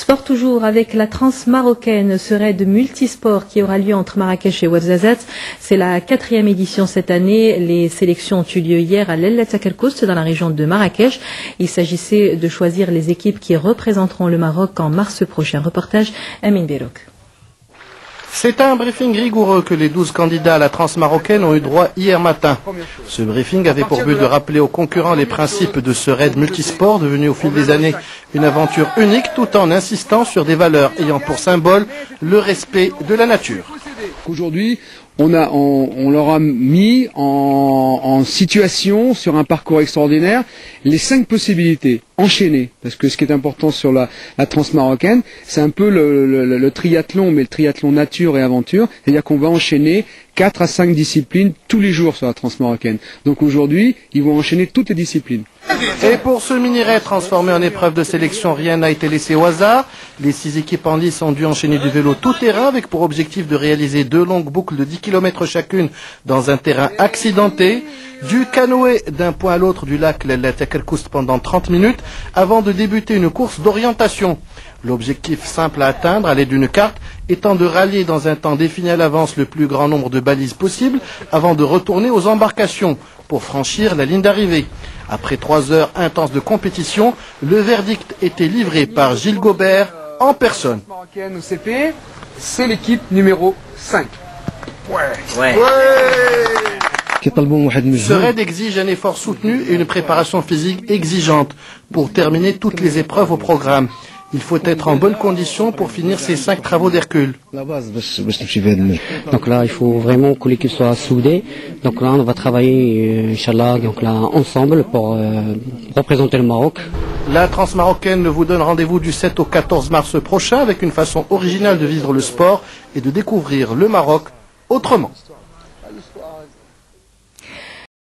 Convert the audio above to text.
Sport toujours avec la Trans-Marocaine, ce raid multisport qui aura lieu entre Marrakech et Ouarzazate. C'est la 4e édition cette année. Les sélections ont eu lieu hier à l'El Takelkoust dans la région de Marrakech. Il s'agissait de choisir les équipes qui représenteront le Maroc en mars prochain. Reportage Amin Berouk. C'est un briefing rigoureux que les 12 candidats à la Trans-Marocaine ont eu droit hier matin. Ce briefing avait pour but de rappeler aux concurrents les principes de ce raid multisport devenu au fil des années une aventure unique tout en insistant sur des valeurs ayant pour symbole le respect de la nature. Aujourd'hui, on leur a mis en situation sur un parcours extraordinaire les 5 possibilités enchaînées. Parce que ce qui est important sur la Trans-Marocaine, c'est un peu le triathlon, mais le triathlon nature et aventure. C'est-à-dire qu'on va enchaîner 4 à 5 disciplines tous les jours sur la Trans-Marocaine. Donc aujourd'hui, ils vont enchaîner toutes les disciplines. Et pour ce mini-raid transformé en épreuve de sélection, rien n'a été laissé au hasard. Les 6 équipes en lice ont dû enchaîner du vélo tout-terrain avec pour objectif de réaliser 2 longues boucles de 10 km chacune dans un terrain accidenté. Du canoë d'un point à l'autre du lac l'El Takelkoust pendant 30 minutes avant de débuter une course d'orientation. L'objectif simple à atteindre à l'aide d'une carte étant de rallier dans un temps défini à l'avance le plus grand nombre de balises possible avant de retourner aux embarcations pour franchir la ligne d'arrivée. Après 3 heures intenses de compétition, le verdict était livré par Gilles Gobert en personne. C'est l'équipe numéro 5. Ouais. Ce raid exige un effort soutenu et une préparation physique exigeante pour terminer toutes les épreuves au programme. Il faut être en bonne condition pour finir ces 5 travaux d'Hercule. Donc là, il faut vraiment que l'équipe soit soudée. Donc là, on va travailler, Inch'Allah, donc là, ensemble pour représenter le Maroc. La Trans-Marocaine vous donne rendez-vous du 7 au 14 mars prochain avec une façon originale de vivre le sport et de découvrir le Maroc autrement.